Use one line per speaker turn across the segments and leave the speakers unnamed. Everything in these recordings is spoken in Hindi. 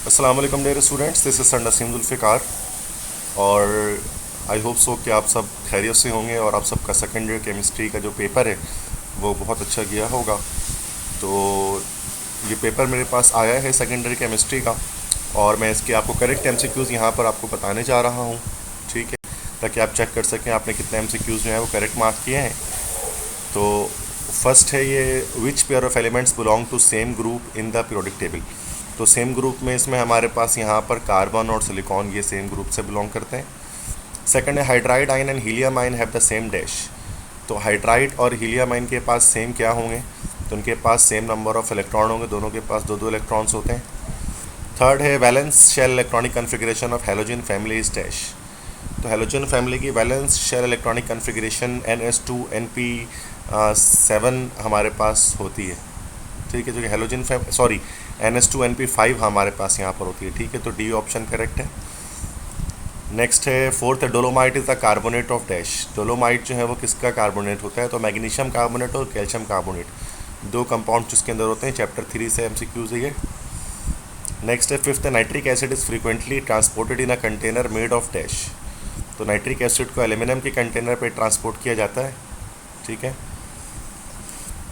अस्सलाम वालेकुम dear students, this is sir Naseem Zulfikar. और आई होप सो कि आप सब खैरियत से होंगे और आप सबका सेकेंड ईयर केमिस्ट्री का जो पेपर है वो बहुत अच्छा गया होगा। तो ये पेपर मेरे पास आया है सेकेंड ईयर केमिस्ट्री का, और मैं इसके आपको करेक्ट एमसीक्यूज़ यहाँ पर आपको बताने जा रहा हूँ, ठीक है, ताकि आप चेक कर सकें आपने कितने एमसीक्यूज़ जो हैं वो करेक्ट मार्क किए हैं। तो फर्स्ट है ये, which pair of elements belong to same group in the periodic table. तो सेम ग्रुप में इसमें हमारे पास यहाँ पर कार्बन और सिलिकॉन ये सेम ग्रुप से बिलोंग करते हैं। सेकंड है, hydride ion and helium ion have the same dash. तो हाइड्राइड और हीलियम आयन के पास सेम क्या होंगे, तो उनके पास सेम नंबर ऑफ इलेक्ट्रॉन होंगे, दोनों के पास दो दो इलेक्ट्रॉन्स होते हैं। थर्ड है, valence shell electronic configuration of halogen family is dash. तो हैलोजन फैमिली की valence shell electronic configuration NS2Np7 हमारे पास होती है, ठीक है, जो कि हैलोजन NS2Np5 हमारे पास यहाँ पर होती है, ठीक है। तो डी ऑप्शन करेक्ट है। नेक्स्ट है, फोर्थ है, dolomite is the carbonate of dash. Dolomite जो है वो किसका कार्बोनेट होता है, तो मैग्नीशियम कार्बोनेट और कैल्शियम कार्बोनेट, दो कंपाउंड जिसके अंदर होते हैं। चैप्टर 3 से MCQs है ये। नेक्स्ट है, फिफ्थ है, nitric acid is frequently transported in a container made of dash. तो नाइट्रिक एसिड को एल्यूमिनियम के कंटेनर पे ट्रांसपोर्ट किया जाता है, ठीक है।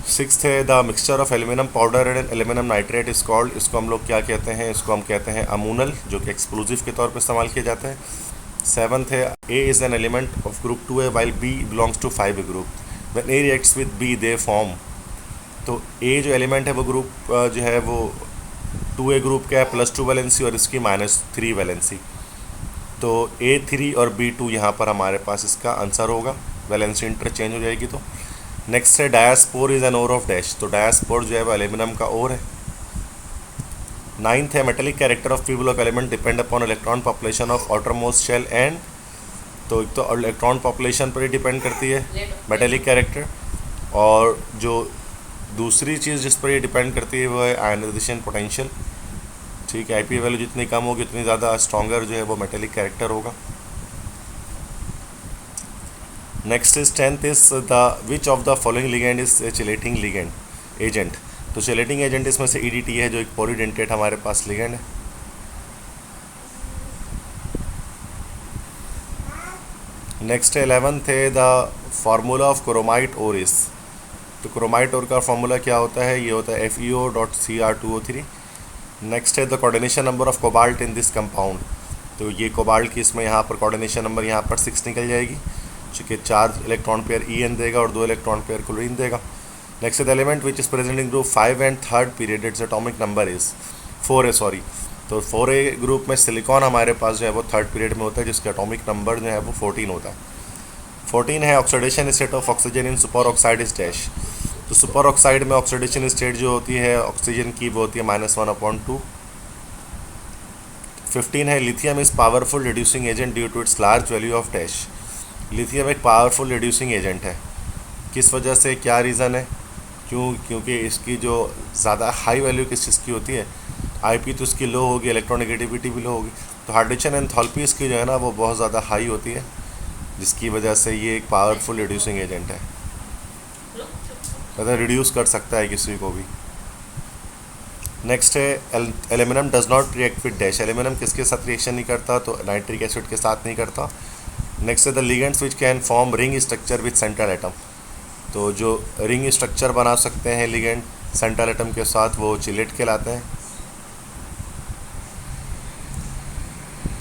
सिक्स्थ है, the mixture of aluminium powder and aluminium nitrate is called. इसको हम लोग क्या कहते हैं, इसको हम कहते हैं अमोनल, जो कि एक्सप्लोजिव के तौर पर इस्तेमाल किया जाता है। सेवन्थ है, A is an element of group 2A while B belongs to 5A group, when A reacts with B they form. तो ए जो एलिमेंट है वो ग्रुप जो है वो 2A ग्रुप का है, +2 वैलेंसी और इसकी -3 वैलेंसी। तो A3 और B2 यहाँ पर हमारे पास इसका आंसर होगा, वैलेंसी इंटरचेंज हो जाएगी। तो नेक्स्ट है, diaspore is an ore of dash. तो डायास्पोर जो है वो एल्यूमिनियम का ओर है। नाइन्थ है, metallic character of free of element depend upon electron population of outermost shell end. तो एक तो इलेक्ट्रॉन पॉपुलेशन पर ही डिपेंड करती है मेटेलिक कैरेक्टर, और जो दूसरी चीज़ जिस पर ये डिपेंड करती है वो है आयनाइजेशन पोटेंशियल, ठीक है। IP वैल्यू जितनी कम होगी उतनी ज़्यादा स्ट्रॉन्गर जो है वो मेटेलिक कैरेक्टर होगा। Next is tenth is the which of the following ligand is chelating ligand agent. तो चिलेटिंग एजेंट इसमें से EDT है, जो एक पॉलीडेंटेट हमारे पास लिगेंड है। नेक्स्ट है, 11th है, द फार्मूला ऑफ क्रोमाइट ओरिस। तो क्रोमाइट ओर का फार्मूला क्या होता है, ये होता है FeO.Cr2O3। नेक्स्ट है, the coordination number of cobalt in this compound. तो ये कोबाल्ट की इसमें यहाँ पर कोऑर्डिनेशन नंबर यहाँ पर 6 निकल जाएगी, चूँकि 4 इलेक्ट्रॉन पेयर En देगा और 2 इलेक्ट्रॉन पेयर क्लोरीन देगा। Next the element which is present in group 5 and third period, its atomic number is 4A, sorry. तो 4A ग्रुप में सिलिकॉन हमारे पास जो है वो थर्ड पीरियड में होता है, जिसका एटॉमिक नंबर जो है वो 14 होता है। 14 है, oxidation state of oxygen in super oxide is dash. तो सुपर ऑक्साइड में ऑक्सीडेशन स्टेट जो होती है ऑक्सीजन की वो होती है -1/2। 15 है, lithium is powerful reducing agent due to its large value of dash. Lithium एक पावरफुल रिड्यूसिंग एजेंट है, किस वजह से, क्या रीज़न है, क्योंकि इसकी जो ज़्यादा हाई वैल्यू किस चीज़ की होती है, IP तो इसकी लो होगी, इलेक्ट्रोनेगेटिविटी भी लो होगी। तो हाइड्रोजन एंथैल्पी इसकी जो है ना वो बहुत ज़्यादा हाई होती है, जिसकी वजह से ये एक पावरफुल रिड्यूसिंग एजेंट है, मतलब रिड्यूस कर सकता है किसी को भी। नेक्स्ट है, aluminium does not react with dash. Aluminium किसके साथ रिएक्शन नहीं करता, तो नाइट्रिक एसिड के साथ नहीं करता। नेक्स्ट है, the ligands which can form ring structure with central atom. तो जो रिंग स्ट्रक्चर बना सकते हैं लिगेंड सेंट्रल एटम के साथ, वो चिलेट कहलाते हैं।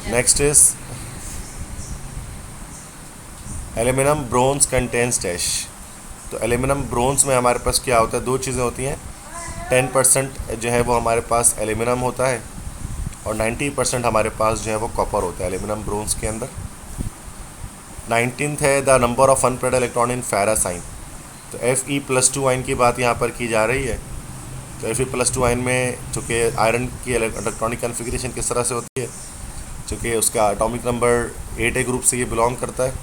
Next is aluminium bronze contains dash. तो एल्यूमिनियम ब्रोंज में हमारे पास क्या होता है, दो चीज़ें होती हैं, 10% जो है वो हमारे पास एल्यूमिनियम होता है और 90% हमारे पास जो है वो कॉपर होता है एल्यूमिनियम ब्रोंज के अंदर। 19th है, the number of unpaired electron in ferrous ion. तो Fe+2 आयन की बात यहाँ पर की जा रही है। तो Fe+2 आयन में चूँकि आयरन की इलेक्ट्रॉनिक कन्फिग्रेशन किस तरह से होती है, चूँकि उसका एटॉमिक नंबर 8A ग्रुप से ये बिलोंग करता है,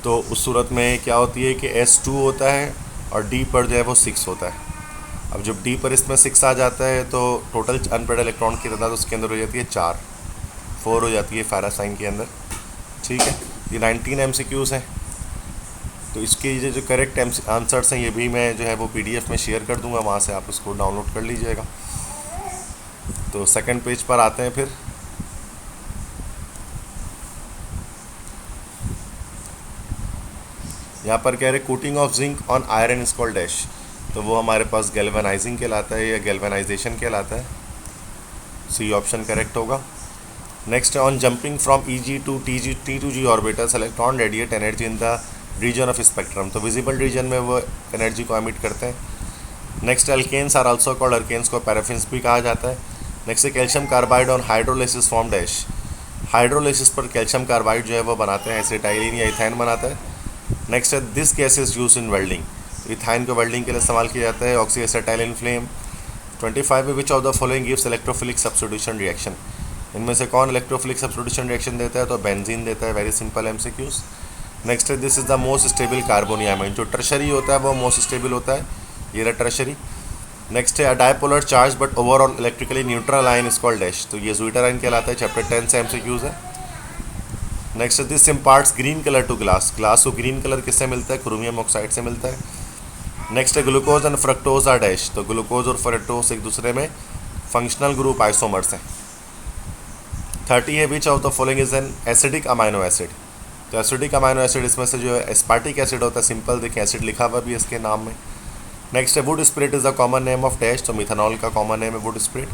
तो उस सूरत में क्या होती है कि S2 होता है और D पर जो है वो 6 होता है। अब जब D पर इसमें 6 आ जाता है तो टोटल अनपेयर्ड इलेक्ट्रॉन की तादाद उसके अंदर हो जाती है 4 हो जाती है फेरस आयन के अंदर, ठीक है। ये 19 MCQs हैं। तो इसके जो करेक्ट आंसर्स हैं ये भी मैं जो है वो PDF में शेयर कर दूंगा, वहाँ से आप इसको डाउनलोड कर लीजिएगा। तो सेकंड पेज पर आते हैं फिर। यहाँ पर कह रहे coating of zinc on iron is called dash, तो वो हमारे पास गैल्वेनाइजिंग कहलाता है या गैल्वेनाइजेशन कहलाता है। सी ऑप्शन करेक्ट होगा। नेक्स्ट है on jumping from Eg to T2G orbitals electron radiate energy in the region of spectrum, तो विजिबल रीजन में वो एनर्जी को एमिट करते हैं। Next alkanes are also called, alkanes को पैराफिन्स भी कहा जाता है। नेक्स्ट है calcium carbide on hydrolysis form dash, hydrolysis पर कैल्शियम कार्बाइड जो है वो बनाते हैं, एसिटाइलिन या इथाइन बनाता है। नेक्स्ट है this gas is use in welding, ethyne को वेल्डिंग के लिए इस्तेमाल किया जाता है। Oxy acetylene flame. 25 which of the following gives electrophilic substitution reaction, इनमें से कौन इलेक्ट्रोफिलिक सब्स्टिट्यूशन रिएक्शन देता है, तो बेंजीन देता है। Very simple MCQs। नेक्स्ट है this is the most stable carbonium ion, जो टर्शरी होता है वो मोस्ट स्टेबल होता है, ये रहा टर्शरी। नेक्स्ट है dipolar charge but overall electrically neutral ion is called dash, तो ये ज़्विटर आयन कहलाता है। चैप्टर 10 से MCQs है। नेक्स्ट है this imparts green colour to glass, glass को ग्रीन कलर किससे मिलता है, क्रोमियम ऑक्साइड से मिलता है। नेक्स्ट है glucose and fructose are dash, तो ग्लूकोज और फ्रक्टोज एक दूसरे में फंक्शनल ग्रुप आइसोमर्स हैं। 30 है which of the following is an acidic amino acid, तो एसिडिक अमाइनो एसिड इसमें से जो है एस्पार्टिक एसिड होता है, सिंपल देखिए एसिड लिखा हुआ भी है इसके नाम में। नेक्स्ट है wood spirit is the common name of dash, तो मिथेनॉल का कॉमन नेम है वुड स्प्रिट।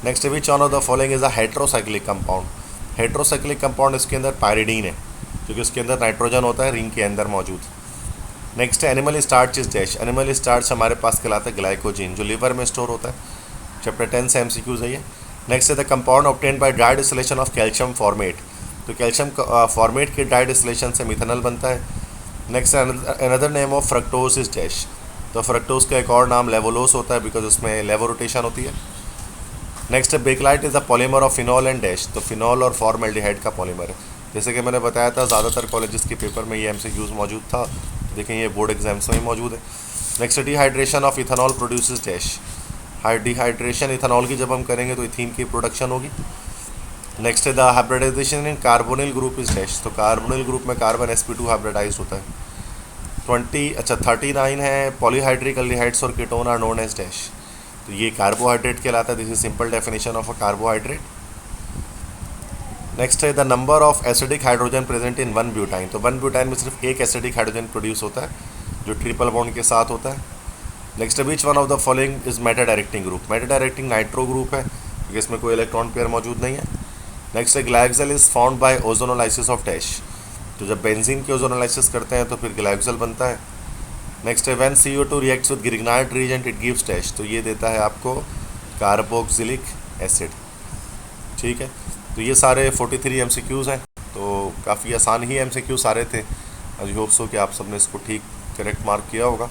नेक्स्ट है which one of the following is a heterocyclic compound, heterocyclic compound इसके अंदर पायरिडीन है, क्योंकि उसके अंदर नाइट्रोजन होता है रिंग के अंदर मौजूद। नेक्स्ट है animal starch is dash, animal starch हमारे पास कहलाता है ग्लाइकोजीन, जो लिवर में स्टोर होता है। चैप्टर 10 से MCQs है ये। नेक्स्ट है the compound obtained by dry distillation of calcium formate, तो कैल्शियम फॉर्मेट के ड्राई डिस्टिलेशन से मिथेनॉल बनता है। नेक्स्ट है another name of fructose is dash, तो फ्रक्टोज का एक और नाम लेवोलोस होता है, बिकॉज उसमें लेवो रोटेशन होती है। नेक्स्ट है bakelite is the polymer of phenol and dash, तो फिनॉल और फॉर्मेल्डिहाइड का पॉलीमर है। जैसे कि मैंने बताया था ज़्यादातर कॉलेजेस के पेपर में ये MCQs मौजूद था, देखें ये बोर्ड एग्जाम्स में ही मौजूद है। Next dehydration of ethanol produces dash, dehydration ethanol की जब हम करेंगे तो इथीन की प्रोडक्शन होगी। नेक्स्ट है the hybridisation in carbonyl group is dash, तो कार्बोनिल ग्रुप में कार्बन sp2 हाइब्रिडाइज होता है। 39 है पॉलीहाइड्रिक एल्डिहाइड्स और ketone are known as dash, तो ये कार्बोहाइड्रेट कहलाता है। This is simple definition of a carbohydrate. Next है the number of acidic hydrogen present in 1 butyne, तो 1 ब्यूटाइन में सिर्फ एक एसिडिक हाइड्रोजन प्रोड्यूस होता है, जो ट्रिपल बॉन्ड के साथ होता है। नेक्स्ट है which one of the following is Meta directing group, Meta directing nitro group है, क्योंकि इसमें कोई इलेक्ट्रॉन पेयर मौजूद नहीं है। नेक्स्ट है glyoxal is found by ozonolysis of dash, तो जब बेंजीन की ओजोनोलाइसिस करते हैं तो फिर ग्लाइकोजल बनता है। नेक्स्ट है when CO2 reacts with ग्रिग्नाइट reagent it gives dash, तो ये देता है आपको कार्बोक्सिलिक एसिड। ठीक है, तो ये सारे 43 MCQs हैं, तो काफ़ी आसान ही MCQ सारे थे। आई होप सो कि आप सबने इसको ठीक करेक्ट मार्क किया होगा।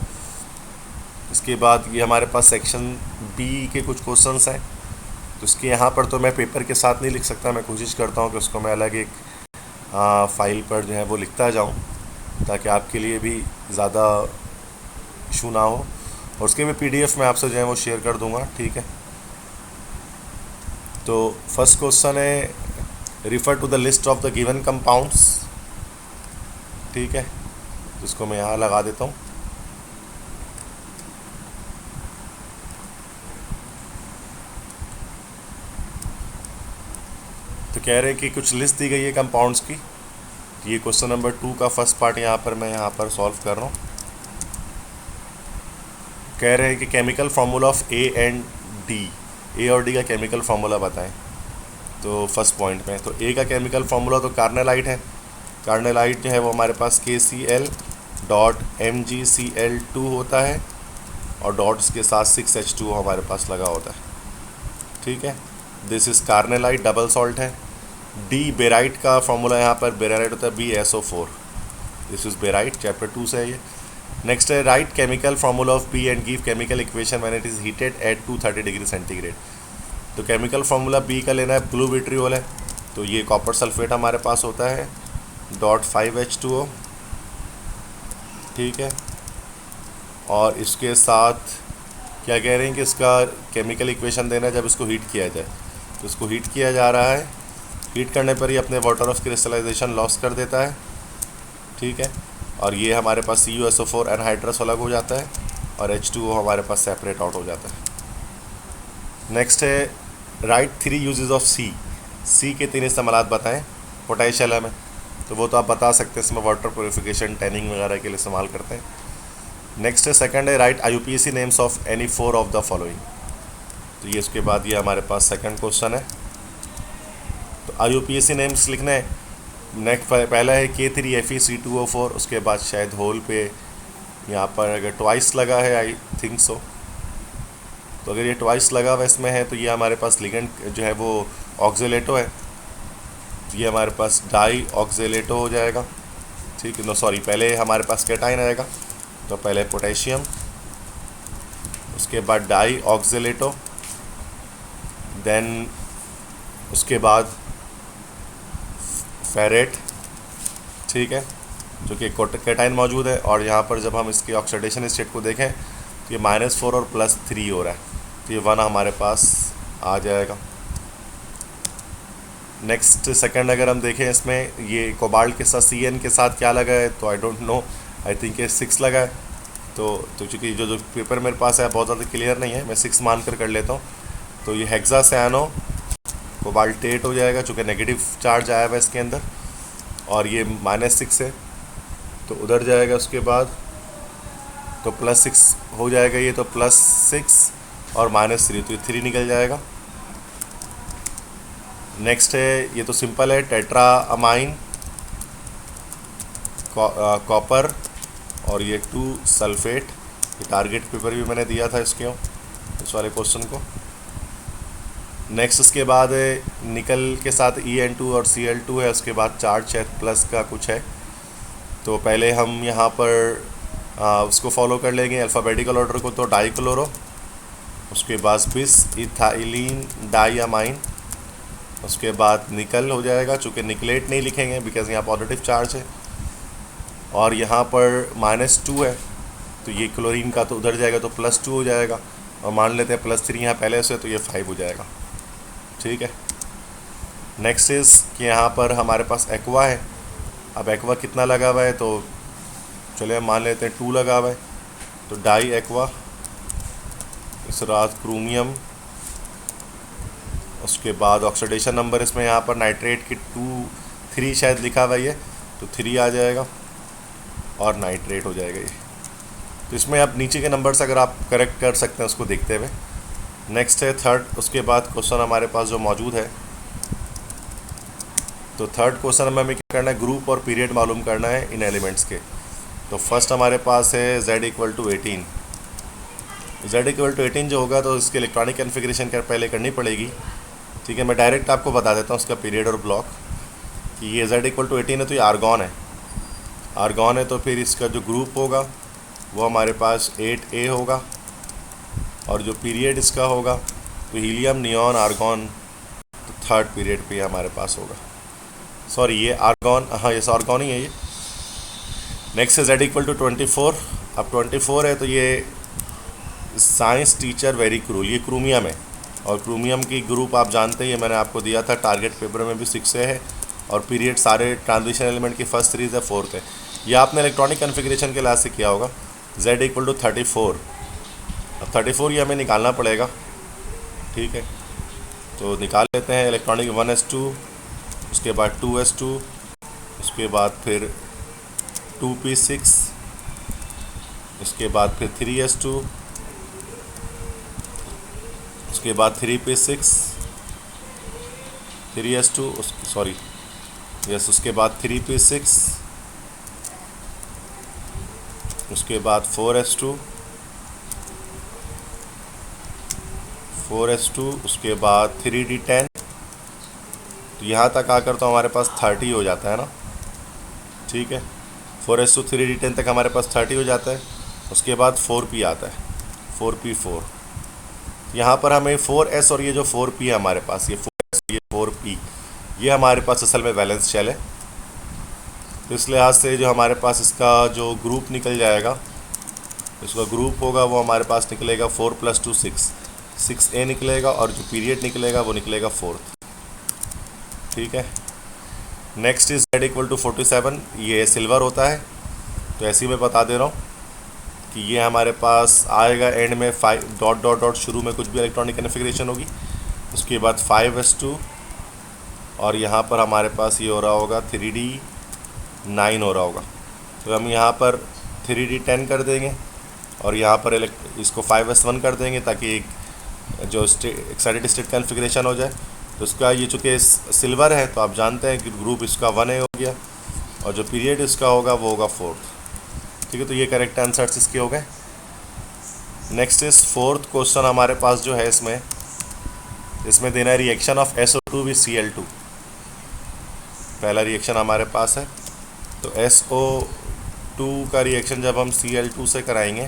इसके बाद ये हमारे पास सेक्शन B के कुछ क्वेश्चंस हैं, तो इसके यहाँ पर तो मैं पेपर के साथ नहीं लिख सकता, मैं कोशिश करता हूँ कि उसको मैं अलग एक फाइल पर जो है वो लिखता जाऊँ, ताकि आपके लिए भी ज़्यादा इशू ना हो, और उसके भी PDF में आपसे जो है वो शेयर कर दूँगा। ठीक है, तो फर्स्ट क्वेश्चन है refer to the list of the given compounds. ठीक है, जिसको मैं यहाँ लगा देता हूँ। तो कह रहे हैं कि कुछ लिस्ट दी गई है कंपाउंड्स की, ये क्वेश्चन नंबर 2 का फर्स्ट पार्ट यहाँ पर मैं यहाँ सॉल्व कर रहा हूँ। कह रहे हैं कि chemical formula of A and D, A और D का केमिकल फार्मूला बताएं। तो फर्स्ट पॉइंट में तो A का केमिकल फार्मूला तो कार्नेलाइट है, कार्नेलाइट जो है वो हमारे पास KCl.MgCl2 होता है, और डॉट्स के साथ 6H2O हमारे पास लगा होता है। ठीक है, this is carnallite, double salt है। D बेराइट का फार्मूला यहाँ पर बेराइट होता है BSO4, this is barite, chapter 2 से है ये। नेक्स्ट है write chemical formula of B and give chemical equation when it is heated at 230 degree centigrade. तो केमिकल फार्मूला B का लेना है, ब्लू विट्रियोल है, तो ये कॉपर सल्फेट हमारे पास होता है .5H2O। ठीक है, और इसके साथ क्या कह रहे हैं कि इसका केमिकल इक्वेशन देना है जब इसको हीट किया जाए, तो इसको हीट किया जा रहा है, हीट करने पर ही अपने वाटर ऑफ क्रिस्टलाइजेशन लॉस कर देता है। ठीक है, और ये हमारे पास CuSO4 एनहाइड्रस अलग हो जाता है, और H2O हमारे पास सेपरेट आउट हो जाता है। नेक्स्ट है राइट 3 यूजेस ऑफ सी के 3 इस्तेमाल बताएं पोटेशियल में, तो वो तो आप बता सकते हैं, इसमें वाटर प्योरिफिकेशन, टैनिंग वगैरह के लिए इस्तेमाल करते हैं। नेक्स्ट है सेकंड है right IUPAC names of any 4 of the following. तो ये उसके बाद ये हमारे पास सेकंड क्वेश्चन है। तो IUPAC नेम्स लिखने हैं। नेक्स्ट पहला है K3FeC2O4, उसके बाद शायद होल पे यहाँ पर अगर ट्वाइस लगा है, आई थिंक सो, तो अगर ये ट्वाइस लगा हुआ इसमें है तो ये हमारे पास लिगेंड जो है वो ऑक्जेलेटो है, तो ये हमारे पास डाई ऑक्जेलेटो हो जाएगा। ठीक है, नो सॉरी, पहले हमारे पास कैटाइन आएगा, तो पहले पोटेशियम, उसके बाद डाई ऑक्जेलेटो, देन उसके बाद फेरेट, ठीक है, जो कि कैटाइन मौजूद है। और यहाँ पर जब हम इसके ऑक्सीडेशन स्टेट को देखें तो ये -4 और +3 हो रहा है, तो ये 1 हमारे पास आ जाएगा। नेक्स्ट सेकंड अगर हम देखें इसमें ये कोबाल्ट के साथ CN के साथ क्या लगा है, तो I don't know, I think ये 6 लगा है। तो चूँकि जो पेपर मेरे पास है बहुत ज़्यादा क्लियर नहीं है, मैं 6 मान कर लेता हूँ। तो ये हेक्सासायानो कोबाल्टेट हो जाएगा, चूँकि नेगेटिव चार्ज आया हुआ है इसके अंदर, और ये -6 है तो उधर जाएगा। उसके बाद तो +6 हो जाएगा, ये तो +6 और -3, तो ये 3 निकल जाएगा। नेक्स्ट है, ये तो सिंपल है, टेट्रा अमाइन कॉपर और ये 2 सल्फेट। ये टारगेट पेपर भी मैंने दिया था इसके इस वाले क्वेश्चन को। नेक्स्ट उसके बाद निकल के साथ EN2 और Cl2 है, उसके बाद चार्ज शायद प्लस का कुछ है, तो पहले हम यहाँ पर उसको फॉलो कर लेंगे अल्फ़ाबेटिकल ऑर्डर को। तो डाईक्लोरो, उसके बाद बिस इथाइलिन डाईअमाइन, उसके बाद निकल हो जाएगा, चूँकि निकलेट नहीं लिखेंगे बिकॉज यहाँ पॉजिटिव चार्ज है, और यहाँ पर -2 है, तो ये क्लोरीन का तो उधर जाएगा, तो +2 हो जाएगा, और मान लेते हैं +3 यहाँ पहले से, तो ये 5 हो जाएगा। ठीक है, नेक्स्ट इज़ कि यहाँ पर हमारे पास एक्वा है। अब एक्वा कितना लगा हुआ है, तो चलिए हम मान लेते हैं 2 लगा हुआ है, तो डाई एक्वा, इस रात क्रोमियम, उसके बाद ऑक्सीडेशन नंबर इसमें यहाँ पर नाइट्रेट की 3 शायद लिखा हुआ है, तो 3 आ जाएगा और नाइट्रेट हो जाएगा ये। तो इसमें आप नीचे के नंबर्स अगर आप करेक्ट कर सकते हैं उसको देखते हुए। नेक्स्ट है थर्ड, उसके बाद क्वेश्चन हमारे पास जो मौजूद है, तो थर्ड क्वेश्चन में हमें क्या करना है, ग्रुप और पीरियड मालूम करना है इन एलिमेंट्स के। तो फर्स्ट हमारे पास है Z = 18। Z = 18 जो होगा तो इसके इलेक्ट्रॉनिक कन्फिग्रेशन क्या पहले करनी पड़ेगी। ठीक है, मैं डायरेक्ट आपको बता देता हूँ उसका पीरियड और ब्लॉक, कि ये Z = 18 है तो ये आर्गॉन है, आर्गॉन है, तो फिर इसका जो ग्रुप होगा वो हमारे पास 8A होगा, और जो पीरियड इसका होगा तो हीलियम, नियॉन, आर्गॉन, तो थर्ड पीरियड पे हमारे पास होगा। सॉरी, ये आर्गॉन, हाँ ये आर्गॉन ही है ये। नेक्स्ट है Z = 24। अब 24 है तो ये साइंस टीचर वेरी क्रूल, ये क्रोमियम है, और क्रोमियम की ग्रुप आप जानते हैं, ये मैंने आपको दिया था, टारगेट पेपर में भी 6 है, और पीरियड सारे ट्रांजिशन एलिमेंट की फर्स्ट सीरीज़ है, 4th है। ये आपने इलेक्ट्रॉनिक कन्फिग्रेशन के लिहाज से किया होगा। Z = 34। अब 34 ये हमें निकालना पड़ेगा। ठीक है, तो निकाल लेते हैं। इलेक्ट्रॉनिक 1s2, उसके बाद 2s2, उसके बाद फिर 2p6, उसके बाद फिर 3s2, उसके बाद 3p6, 3s2, सॉरी यस, उसके बाद 3p6, उसके बाद 4s2, 4s2, उसके बाद 3d10। तो यहाँ तक आकर तो हमारे पास 30 हो जाता है ना। ठीक है, 4s2 3d10 तक हमारे पास 30 हो जाता है। उसके बाद 4p आता है, 4p4। यहाँ पर हमें 4s और ये जो 4p है हमारे पास, ये 4s, ये 4p, ये हमारे पास असल में वैलेंस शेल है। तो इस लिहाज से जो हमारे पास इसका जो ग्रुप निकल जाएगा, इसका ग्रुप होगा वो हमारे पास निकलेगा 4 + 2 6, 6A निकलेगा, और जो पीरियड निकलेगा वो निकलेगा 4th। ठीक है, नेक्स्ट इज Z = 47। ये सिल्वर होता है, तो ऐसे ही मैं बता दे रहा हूँ कि ये हमारे पास आएगा एंड में 5 ... शुरू में कुछ भी इलेक्ट्रॉनिक कन्फिग्रेशन होगी, उसके बाद 5s2 और यहाँ पर हमारे पास ये हो रहा होगा 3d9 हो रहा होगा। तो हम यहाँ पर 3d10 कर देंगे और यहाँ पर इसको 5s1 कर देंगे ताकि एक जो एक्साइटेड स्टेट कॉन्फ़िगरेशन हो जाए। तो उसका ये चूँकि सिल्वर है तो आप जानते हैं कि ग्रुप इसका 1a हो गया और जो पीरियड इसका होगा वो होगा 4th। ठीक है, तो ये करेक्ट आंसर्स इसके हो गए। नेक्स्ट इज 4th क्वेश्चन हमारे पास जो है इसमें देना है reaction of SO2 with Cl2। पहला रिएक्शन हमारे पास है, तो SO2 का रिएक्शन जब हम Cl2 से कराएंगे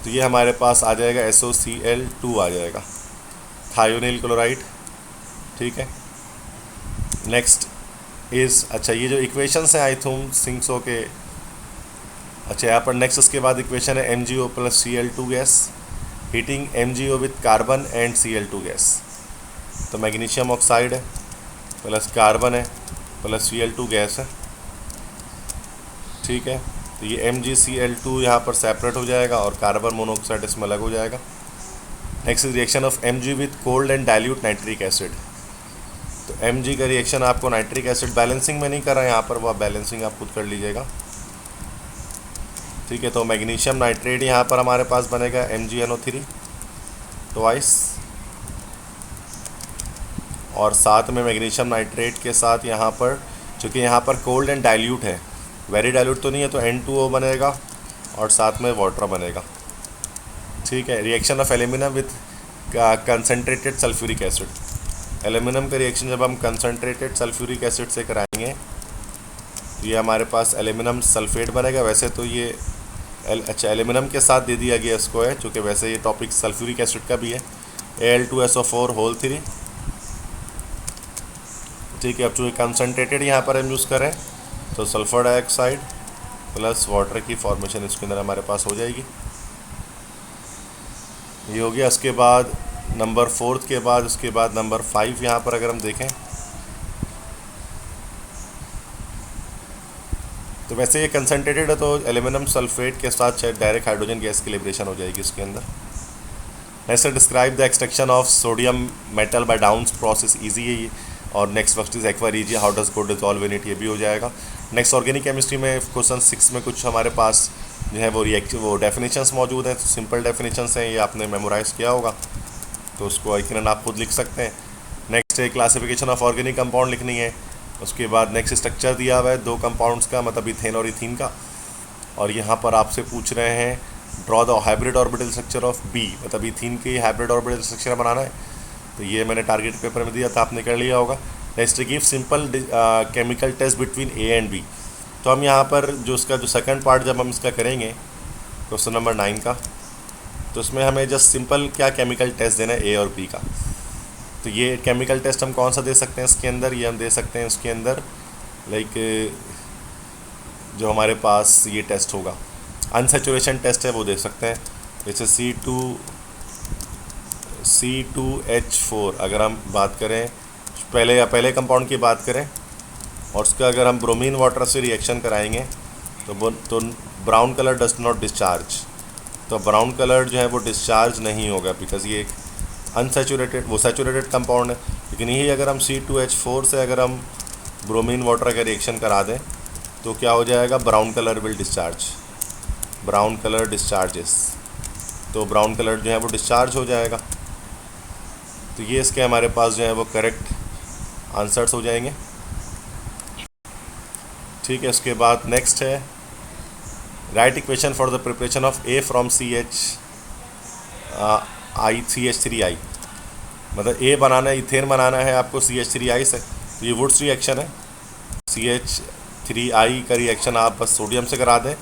तो ये हमारे पास आ जाएगा SOCl2 आ जाएगा, थायोनिल क्लोराइड। ठीक है, नेक्स्ट इज़, अच्छा ये जो इक्वेशंस हैं आई थिंक सो के, अच्छा यहाँ पर नेक्स्ट उसके बाद इक्वेशन है MgO plus Cl2 gas, heating MgO with carbon and Cl2 gas. तो मैग्नीशियम ऑक्साइड है प्लस कार्बन है प्लस Cl2 गैस है। ठीक है, तो ये MgCl2 यहाँ पर सेपरेट हो जाएगा और कार्बन मोनोऑक्साइड इसमें अलग हो जाएगा। Next reaction of Mg with cold and dilute nitric acid. तो Mg का रिएक्शन आपको नाइट्रिक एसिड बैलेंसिंग में नहीं कर रहा है यहाँ पर, वो बैलेंसिंग आप खुद कर लीजिएगा। ठीक है, तो मैग्नीशियम नाइट्रेट यहाँ पर हमारे पास बनेगा MgNO3 ट्वाइस, और साथ में मैग्नीशियम नाइट्रेट के साथ यहाँ पर चूँकि यहाँ पर कोल्ड एंड डाइल्यूट है, वेरी डाइल्यूट तो नहीं है, तो N2O बनेगा और साथ में वाटर बनेगा। ठीक है, reaction of aluminium with concentrated sulphuric acid. Aluminium का रिएक्शन जब हम कंसनट्रेटेड सल्फ्यूरिक एसिड से कराएंगे तो ये हमारे पास एल्यूमिनियम सल्फेट बनेगा। वैसे तो ये अच्छा एल्यूमिनियम के साथ दे दिया गया इसको है, चूँकि वैसे ये टॉपिक सल्फ्यूरिक एसिड का भी है, Al2SO4 होल 3। ठीक है, अब चूँकि कंसनट्रेटेड यहाँ पर हम यूज़ करें तो सल्फर डाइऑक्साइड प्लस वाटर की फॉर्मेशन इसके अंदर हमारे पास हो जाएगी। ये हो गया। इसके बाद नंबर 4 के बाद उसके बाद नंबर 5 यहाँ पर अगर हम देखें तो वैसे ये कंसनट्रेटेड है तो एल्यूमिनियम सल्फेट के साथ डायरेक्ट हाइड्रोजन गैस की लिबरेशन हो जाएगी इसके अंदर। Next describe the extraction of sodium metal by downs process, easy है ये। और next first is aqua regia, how does go dissolve in it, ये भी हो जाएगा। नेक्स्ट ऑर्गेनिक केमिस्ट्री में क्वेश्चन 6 में कुछ हमारे पास जो है वो डेफिनेशंस मौजूद हैं, तो सिंपल डेफिनेशंस हैं, ये आपने मेमोराइज किया होगा तो उसको यकीनन आप खुद लिख सकते हैं। नेक्स्ट है क्लासिफिकेशन ऑफ ऑर्गेनिक कंपाउंड लिखनी है। उसके बाद नेक्स्ट स्ट्रक्चर दिया हुआ है 2 कंपाउंड्स का, मतलब इथेन और इथीन का। और यहाँ पर आपसे पूछ रहे हैं draw the hybrid orbital structure of B, मतलब इथीन की हाइब्रिड ऑर्बिटल स्ट्रक्चर बनाना है। तो ये मैंने टारगेट पेपर में दिया था, आपने कर लिया होगा। Next give simple chemical test between A and B. तो हम यहाँ पर जो इसका जो सेकंड पार्ट जब हम इसका करेंगे क्वेश्चन नंबर 9 का, तो उसमें हमें जस्ट सिंपल क्या केमिकल टेस्ट देना है ए और बी का। तो ये केमिकल टेस्ट हम कौन सा दे सकते हैं इसके अंदर, ये हम दे सकते हैं उसके अंदर लाइक जो हमारे पास ये टेस्ट होगा अनसैचुरेशन टेस्ट है वो दे सकते हैं। जैसे C2H4 अगर हम बात करें पहले कंपाउंड की बात करें और उसका अगर हम ब्रोमीन वाटर से रिएक्शन कराएंगे तो brown colour does not discharge, तो ब्राउन कलर जो है वो डिस्चार्ज नहीं होगा बिकॉज ये एक अनसैचुरेटेड वो सैचुरेटेड कंपाउंड है। लेकिन यही अगर हम C2H4 से अगर हम ब्रोमीन वाटर का रिएक्शन करा दें तो क्या हो जाएगा, brown colour will discharge, brown colour discharges, तो ब्राउन कलर जो है वो डिस्चार्ज हो जाएगा। तो ये इसके हमारे पास जो है वो करेक्ट आंसर्स हो जाएंगे। ठीक है, उसके बाद नेक्स्ट है right equation for the preparation of A from CH3I, मतलब A बनाना है, इथेन बनाना है आपको CH3I से। तो ये वुड्स रिएक्शन है, CH3I का रिएक्शन आप बस सोडियम से करा दें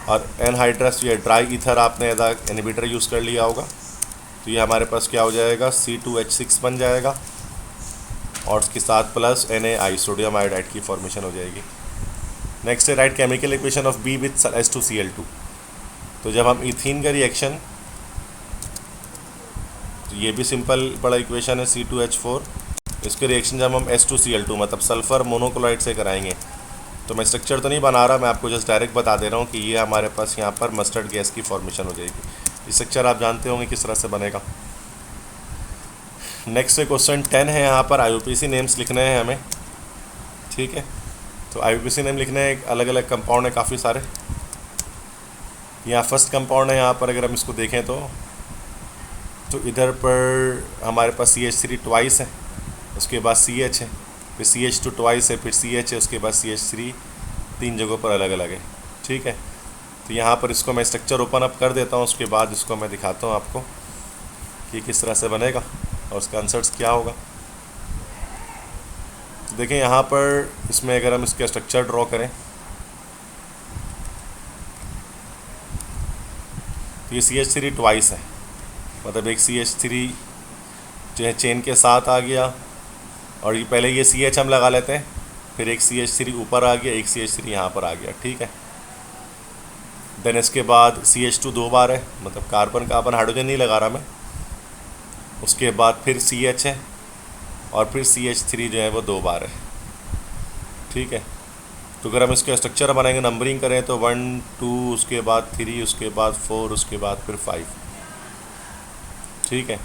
और एनहाइड्रस या ड्राई ईथर आपने एज इनहिबिटर यूज़ कर लिया होगा। तो ये हमारे पास क्या हो जाएगा, C2H6 बन जाएगा और उसके साथ प्लस NaI सोडियम आयोडाइड की फॉर्मेशन हो जाएगी। नेक्स्ट है write chemical equation of B with H2Cl2। तो जब हम इथीन का रिएक्शन, तो ये भी सिंपल बड़ा इक्वेशन है C2H4, इसके रिएक्शन जब हम H2Cl2 मतलब सल्फ़र मोनोक्लोराइड से कराएंगे, तो मैं स्ट्रक्चर तो नहीं बना रहा, मैं आपको जस्ट डायरेक्ट बता दे रहा हूँ कि ये हमारे पास यहाँ पर मस्टर्ड गैस की फॉर्मेशन हो जाएगी। ये स्ट्रक्चर आप जानते होंगे किस तरह से बनेगा। नेक्स्ट क्वेश्चन 10 है, यहाँ पर IUPAC नेम्स लिखने हैं हमें। ठीक है, तो IUPAC नेम लिखने हैं, अलग अलग कंपाउंड है काफ़ी सारे। यहाँ फर्स्ट कंपाउंड है, यहाँ पर अगर हम इसको देखें तो इधर पर हमारे पास CH3 ट्वाइस है, उसके बाद CH है, फिर CH2 ट्वाइस है, फिर CH है, उसके बाद CH3, 3 जगहों पर अलग अलग है। ठीक है, तो यहाँ पर इसको मैं स्ट्रक्चर ओपन अप कर देता हूँ, उसके बाद इसको मैं दिखाता हूँ आपको कि किस तरह से बनेगा और उसका आंसर्स क्या होगा। तो देखें यहाँ पर इसमें अगर हम इसका स्ट्रक्चर ड्रॉ करें तो ये CH3 ट्वाइस है, मतलब एक CH3 जो है चेन के साथ आ गया, और ये पहले ये CH हम लगा लेते हैं, फिर एक CH3 ऊपर आ गया, एक CH3 यहाँ पर आ गया। ठीक है, देन इसके बाद CH2 2 बार है, मतलब कार्बन कार्बन हाइड्रोजन नहीं लगा रहा मैं। उसके बाद फिर CH है और फिर CH3 जो है वो 2 बार है। ठीक है, तो अगर हम इसका स्ट्रक्चर बनाएंगे, नंबरिंग करें तो 1 2, उसके बाद 3, उसके बाद 4, उसके बाद फिर 5। ठीक है,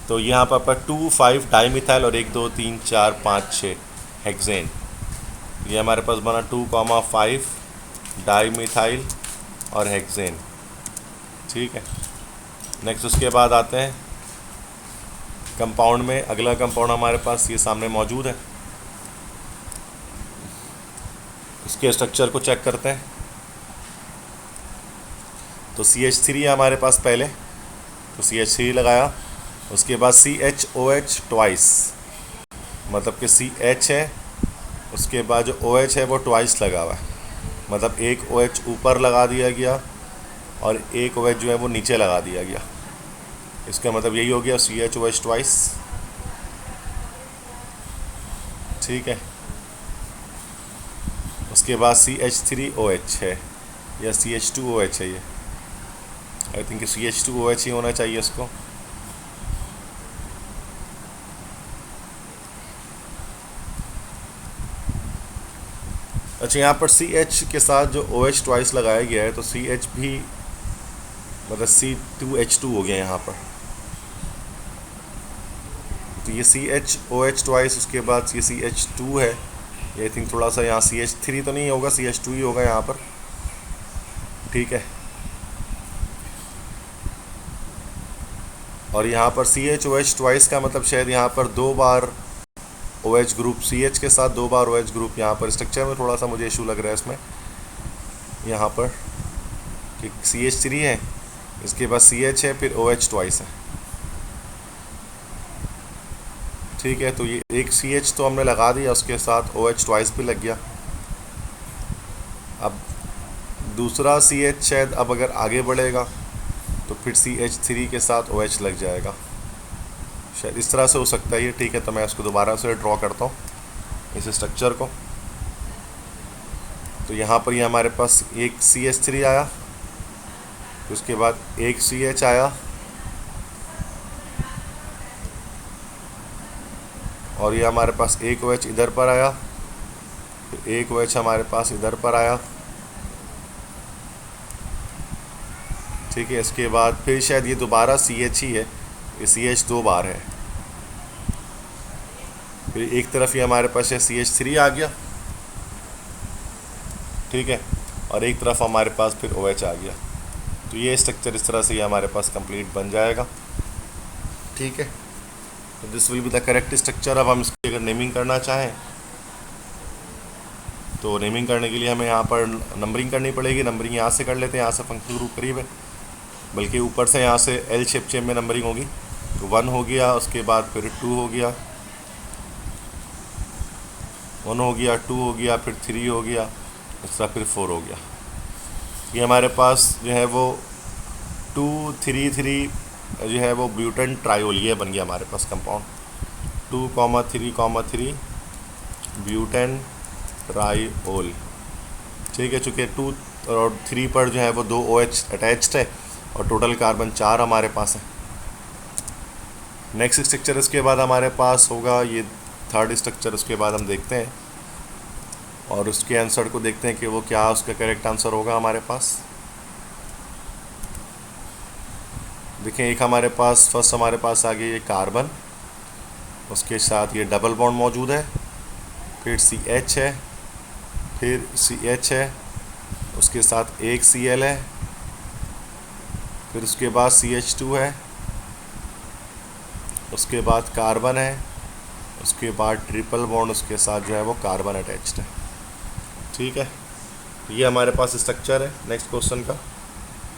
तो यहाँ पर 2 5 डाईमिथाइल और 1 2 3 4 5 6 हेक्सेन। ये हमारे पास बना 2,5 डाईमिथाइल और हेक्सेन। ठीक है, नेक्स्ट उसके बाद आते हैं कंपाउंड में। अगला कंपाउंड हमारे पास ये सामने मौजूद है, इसके स्ट्रक्चर को चेक करते हैं। तो CH3 है हमारे पास पहले, तो CH3 लगाया, उसके बाद CHOH ट्वाइस, मतलब कि CH है, उसके बाद जो OH है वो ट्वाइस लगा हुआ है, मतलब एक OH ऊपर लगा दिया गया और एक OH जो है वो नीचे लगा दिया गया। इसका मतलब यही हो गया CHOH ट्वाइस। ठीक है, उसके बाद CH3OH है या CH2OH है, ये आई थिंक CH2OH ही होना चाहिए इसको। अच्छा, यहाँ पर CH के साथ जो OH ट्वाइस लगाया गया है, तो CH भी मतलब C2H2 हो गया यहाँ पर। तो ये CHOH ट्वाइस, उसके बाद ये CH2 है, ये आई थिंक थोड़ा सा यहाँ CH3 तो नहीं होगा, CH2 ही होगा यहाँ पर। ठीक है, और यहाँ पर CHOH ट्वाइस का मतलब शायद यहाँ पर 2 बार OH ग्रुप, CH के साथ 2 बार OH ग्रुप। यहाँ पर स्ट्रक्चर में थोड़ा सा मुझे इशू लग रहा है इसमें, यहाँ पर कि CH3 है, इसके बाद CH है, फिर OH ट्वाइस है। ठीक है, तो ये एक CH तो हमने लगा दिया, उसके साथ OH ट्वाइस भी लग गया। अब दूसरा CH शायद अब अगर आगे बढ़ेगा तो फिर CH3 के साथ OH लग जाएगा, शायद इस तरह से हो सकता है ये। ठीक है, तो मैं इसको दोबारा से ड्रॉ करता हूँ इस स्ट्रक्चर को। तो यहाँ पर ये हमारे पास एक CH3 आया, तो उसके बाद एक CH आया, और ये हमारे पास एक OH इधर पर आया, फिर एक OH हमारे पास इधर पर आया। ठीक है, इसके बाद फिर शायद ये दोबारा CH ही है, ये CH 2 बार है। फिर एक तरफ ये हमारे पास है CH3 आ गया। ठीक है, और एक तरफ हमारे पास फिर OH आ गया। तो ये स्ट्रक्चर इस तरह से ये हमारे पास कंप्लीट बन जाएगा। ठीक है, तो this will be the correct structure. अब हम इसकी अगर नेमिंग करना चाहें तो नेमिंग करने के लिए हमें यहाँ पर नंबरिंग करनी पड़ेगी। नंबरिंग यहाँ से कर लेते हैं, यहाँ से फंक्शनल ग्रुप करीब है, बल्कि ऊपर से यहाँ से L शेप में नंबरिंग होगी। तो 1 हो गया, उसके बाद फिर 2 हो गया, 1 हो गया, 2 हो गया, फिर 3 हो गया, उसका फिर 4 हो गया। ये हमारे पास जो है वो 2 3 3 जो है वो ब्यूटेन ट्रायोल, ये बन गया हमारे पास कंपाउंड 2,3,3 ब्यूटेन ट्रायोल। ठीक है, चूँकि 2 और 3 पर जो है वो 2 OH अटैच्ड है और टोटल कार्बन 4 हमारे पास है। नेक्स्ट स्ट्रक्चर इसके बाद हमारे पास होगा ये थर्ड स्ट्रक्चर, उसके बाद हम देखते हैं और उसके आंसर को देखते हैं कि वो क्या उसका करेक्ट आंसर होगा हमारे पास। देखें, एक हमारे पास फर्स्ट हमारे पास आ गया ये कार्बन, उसके साथ ये डबल बॉन्ड मौजूद है, फिर CH है, फिर CH है, उसके साथ एक Cl है, फिर उसके बाद CH2 है, उसके बाद कार्बन है, उसके बाद ट्रिपल बॉन्ड उसके साथ जो है वो कार्बन अटैच्ड है। ठीक है, ये हमारे पास स्ट्रक्चर है नेक्स्ट क्वेश्चन का।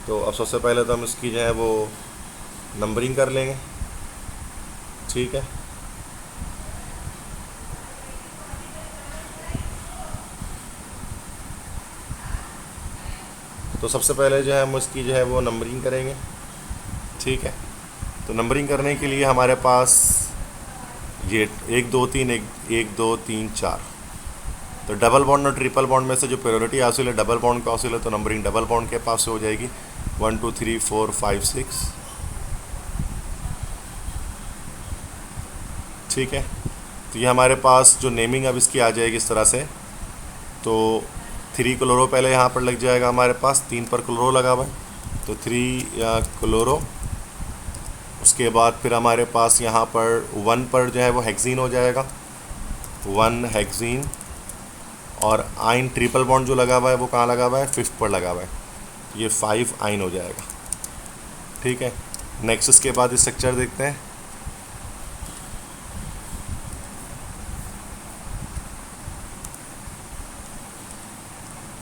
तो अब सबसे पहले तो हम इसकी जो है वो नंबरिंग कर लेंगे। ठीक है, तो सबसे पहले जो है हम इसकी जो है वो नंबरिंग करेंगे। ठीक है, तो नंबरिंग करने के लिए हमारे पास ये 1 2 3 1 2 3 4, तो डबल बॉन्ड और ट्रिपल बॉन्ड में से जो प्रायोरिटी हासिल है डबल बॉन्ड का हासिल है, तो नंबरिंग डबल बॉन्ड के पास से हो जाएगी 1 2 3 4 5 6। ठीक है, तो ये हमारे पास जो नेमिंग अब इसकी आ जाएगी इस तरह से। तो 3 क्लोरो पहले यहाँ पर लग जाएगा हमारे पास, 3 पर क्लोरो लगा हुआ है, तो 3 क्लोरो। उसके बाद फिर हमारे पास यहाँ पर 1 पर जो है वो हेक्सीन हो जाएगा, 1 हेक्सीन। और आइन ट्रिपल बॉन्ड जो लगा हुआ है वो कहाँ लगा हुआ है, 5th पर लगा हुआ है, ये 5 आइन हो जाएगा। ठीक है, नेक्स्ट इसके बाद स्ट्रक्चर देखते हैं।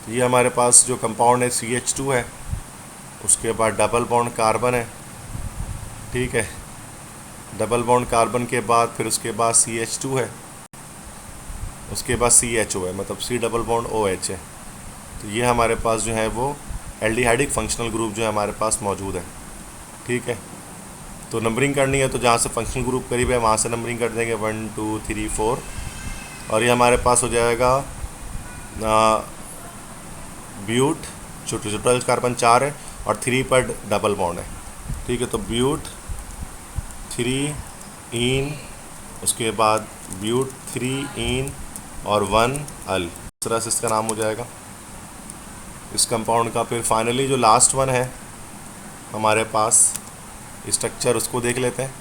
ये हमारे पास जो कंपाउंड है CH2 है, उसके बाद डबल बॉन्ड कार्बन है। ठीक है, डबल बॉन्ड कार्बन के बाद फिर उसके बाद CH2 है, उसके बाद CHO है, मतलब C डबल बॉन्ड OH है। तो ये हमारे पास जो है वो एल्डिहाइडिक फंक्शनल ग्रुप जो है हमारे पास मौजूद है। ठीक है, तो नंबरिंग करनी है तो जहाँ से फंक्शनल ग्रुप करीब है वहाँ से नंबरिंग कर देंगे 1 2 3 4, और ये हमारे पास हो जाएगा ब्यूट, जो टोटल कार्बन 4 है और 3 पर डबल बॉन्ड है। ठीक है, तो ब्यूट 3 इन, उसके बाद ब्यूट 3 इन और 1 अल, इस तरह से इसका नाम हो जाएगा इस कंपाउंड का। फिर फाइनली जो लास्ट वन है हमारे पास स्ट्रक्चर, उसको देख लेते हैं।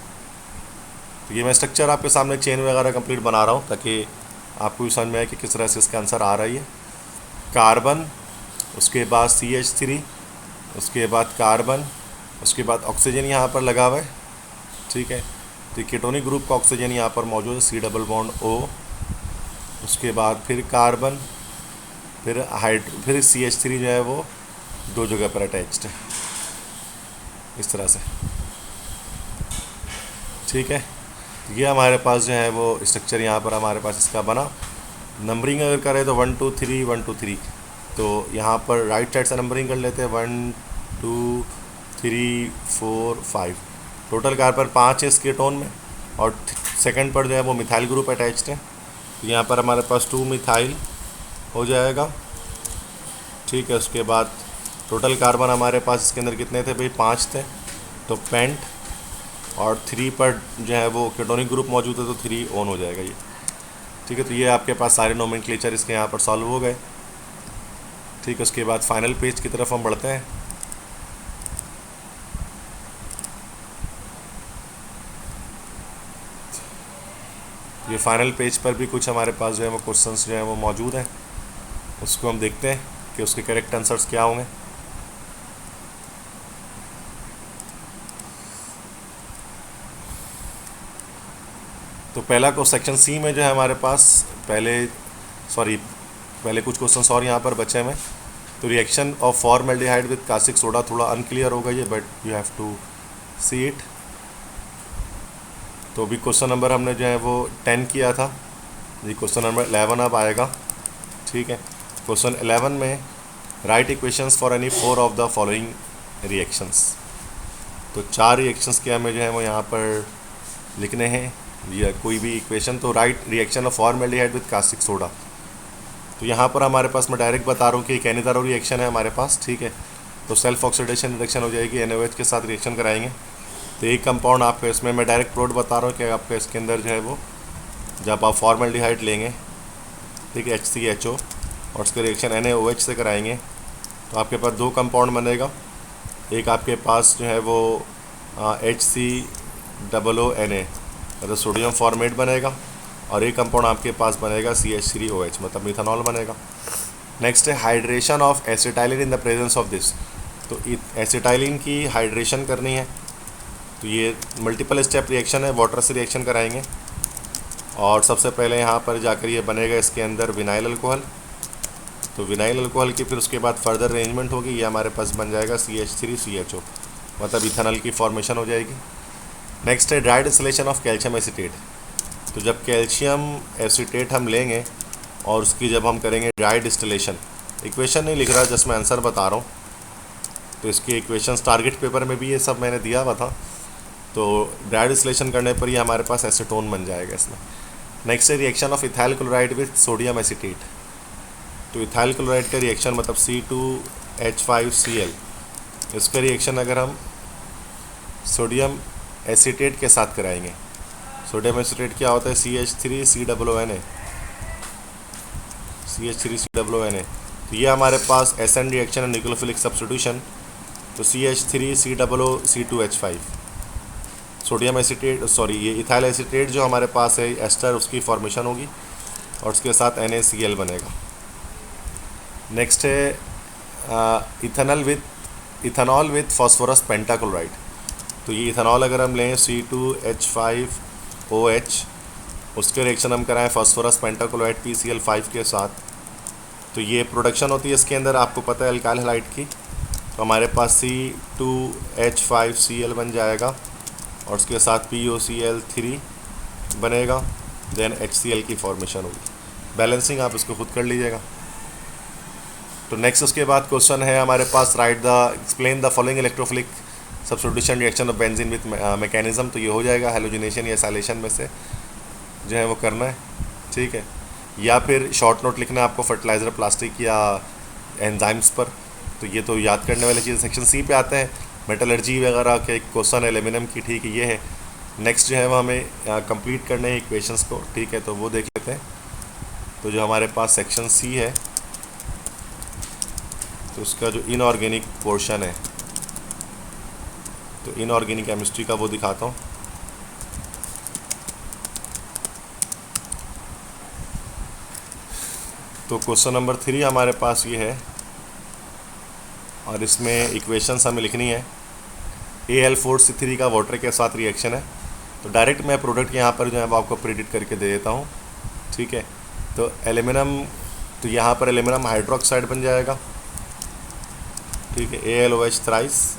तो ये मैं स्ट्रक्चर आपके सामने चेन वगैरह कंप्लीट बना रहा हूँ ताकि आपको भी समझ में आए कि किस तरह से इसका आंसर आ रहा है। कार्बन, उसके बाद CH3, उसके बाद कार्बन, उसके बाद ऑक्सीजन यहाँ पर लगा हुआ है। ठीक है, तो कीटोनिक ग्रुप का ऑक्सीजन यहाँ पर मौजूद है, C डबल बॉन्ड O, उसके बाद फिर कार्बन, फिर CH3 जो है वो 2 जगह पर अटैच्ड है इस तरह से। ठीक है, ये हमारे पास जो है वो स्ट्रक्चर यहाँ पर हमारे पास इसका बना। नंबरिंग अगर करें तो 1 2 3 1 2 3, तो यहाँ पर राइट साइड से नंबरिंग कर लेते हैं 1 2 3 4 5। टोटल कार्बन 5 है इस कीटोन में, और सेकंड पर जो है वो मिथाइल ग्रुप अटैच्ड है, तो यहाँ पर हमारे पास 2 मिथाइल हो जाएगा। ठीक है, उसके बाद टोटल कार्बन हमारे पास इसके अंदर कितने थे भाई, 5 थे, तो पेंट, और 3 पर जो है वो कीटोनिक ग्रुप मौजूद है तो 3 ओन हो जाएगा ये। ठीक है, तो ये आपके पास सारे नोमेनक्लेचर इसके यहाँ पर सॉल्व हो गए। ठीक है, उसके बाद फाइनल पेज की तरफ हम बढ़ते हैं। ये फाइनल पेज पर भी कुछ हमारे पास जो है वो क्वेश्चंस जो है वो मौजूद हैं, उसको हम देखते हैं कि उसके करेक्ट आंसर्स क्या होंगे। तो पहला को सेक्शन C में जो है हमारे पास पहले कुछ क्वेश्चंस और यहाँ पर बचे हुए। तो reaction of formaldehyde with caustic soda, थोड़ा अनक्लियर होगा ये, but you have to see it. तो अभी क्वेश्चन नंबर हमने जो है वो 10 किया था, ये क्वेश्चन नंबर 11 अब आएगा। ठीक है, क्वेश्चन 11 में right equations for any 4 of the following reactions. तो 4 रिएक्शंस के हमें जो है वो यहाँ पर लिखने हैं, या कोई भी इक्वेशन। तो right reaction of formaldehyde with caustic soda, तो यहाँ पर हमारे पास मैं डायरेक्ट बता रहा हूँ कि एक एनीथरो रिएक्शन है हमारे पास। ठीक है, तो सेल्फ ऑक्सीडेशन रिएक्शन हो जाएगी, NaOH के साथ रिएक्शन कराएंगे। तो एक कंपाउंड आपका इसमें मैं डायरेक्ट प्लॉट बता रहा हूँ कि आपका इसके अंदर जो है वो जब आप फॉर्मल्डिहाइड लेंगे, ठीक है, HCHO, और उसका रिएक्शन NaOH से कराएंगे तो आपके पास 2 कंपाउंड बनेगा। एक आपके पास जो है वो HCOONA, मतलब सोडियम फॉर्मेट बनेगा, और ये कंपाउंड आपके पास बनेगा CH3OH, मतलब मिथानॉल बनेगा। नेक्स्ट है hydration of acetylene in the presence of this. तो एसिटाइलिन की हाइड्रेशन करनी है, तो ये मल्टीपल स्टेप रिएक्शन है, वाटर से रिएक्शन कराएंगे, और सबसे पहले यहाँ पर जाकर ये बनेगा इसके अंदर विनाइल अल्कोहल। तो विनाइल अल्कोहल की फिर उसके बाद फर्दर अरेंजमेंट होगी, ये हमारे पास बन जाएगा CH3CHO, मतलब इथेनॉल की फॉर्मेशन हो जाएगी। नेक्स्ट है dry distillation of calcium acetate. तो जब कैल्शियम एसीटेट हम लेंगे और उसकी जब हम करेंगे ड्राई डिस्टिलेशन, इक्वेशन नहीं लिख रहा, जस्ट मैं आंसर बता रहा हूँ। तो इसके इक्वेशंस टारगेट पेपर में भी ये सब मैंने दिया हुआ था। तो ड्राई डिस्टिलेशन करने पर ही हमारे पास एसीटोन बन जाएगा इसमें। नेक्स्ट है reaction of ethyl chloride with sodium acetate. तो इथाइल क्लोराइड का रिएक्शन मतलब C2H5Cl, इसका रिएक्शन अगर हम सोडियम एसीटेट के साथ कराएंगे, सोडियम एसीटेट क्या होता है CH3COONA, CH3COONA। तो ये हमारे पास SN रिएक्शन है, न्यूक्लियोफिलिक सब्स्टिट्यूशन। तो CH3COOC2H5 सोडियम एसीटेट, सॉरी ये इथाइल एसीटेट जो हमारे पास है एस्टर, उसकी फॉर्मेशन होगी और उसके साथ NaCl बनेगा। नेक्स्ट है इथेनॉल विथ फॉस्फोरस पेंटाक्लोराइड। तो ये इथेनॉल अगर हम लें C2H5OH, उसके रिएक्शन हम कराएं फॉस्फोरस पेंटाक्लोराइड PCl5 के साथ, तो ये प्रोडक्शन होती है इसके अंदर, आपको पता है अल्काइल हैलाइड की। तो हमारे पास C2H5Cl बन जाएगा और उसके साथ POCl3 बनेगा, देन HCl की फॉर्मेशन होगी। बैलेंसिंग आप इसको खुद कर लीजिएगा। तो नेक्स्ट उसके बाद क्वेश्चन है हमारे पास, write the explain the following electrophilic substitution reaction of benzene with mechanism. तो ये हो जाएगा हैलोजिनेशन या साइलेशन में से जो है वो करना है, ठीक है। या फिर शॉर्ट नोट लिखना है आपको फर्टिलाइज़र, प्लास्टिक या एंजाइम्स पर। तो ये तो याद करने वाली चीज़। सेक्शन C पे आते हैं, मेटलर्जी वगैरह के एक क्वेश्चन है एल्यूमिनियम की, ठीक है, ये है। नेक्स्ट जो है वो हमें कंप्लीट करने हैं इक्वेशंस को, ठीक है, तो वो देख लेते हैं। तो जो हमारे पास सेक्शन C है, तो उसका जो इनऑर्गेनिक पोर्शन है, तो इनऑर्गेनिक केमिस्ट्री का वो दिखाता हूँ। तो क्वेश्चन नंबर 3 हमारे पास ये है, और इसमें इक्वेशंस हमें लिखनी है। Al4C3 का वाटर के साथ रिएक्शन है। तो डायरेक्ट मैं प्रोडक्ट यहाँ पर जो है वो आपको प्रिडिक्ट करके दे देता हूँ, ठीक है। तो एल्यूमिनियम, तो यहाँ पर एल्यूमिनियम हाइड्रोक्साइड बन जाएगा, ठीक है, AlOH थ्राइस।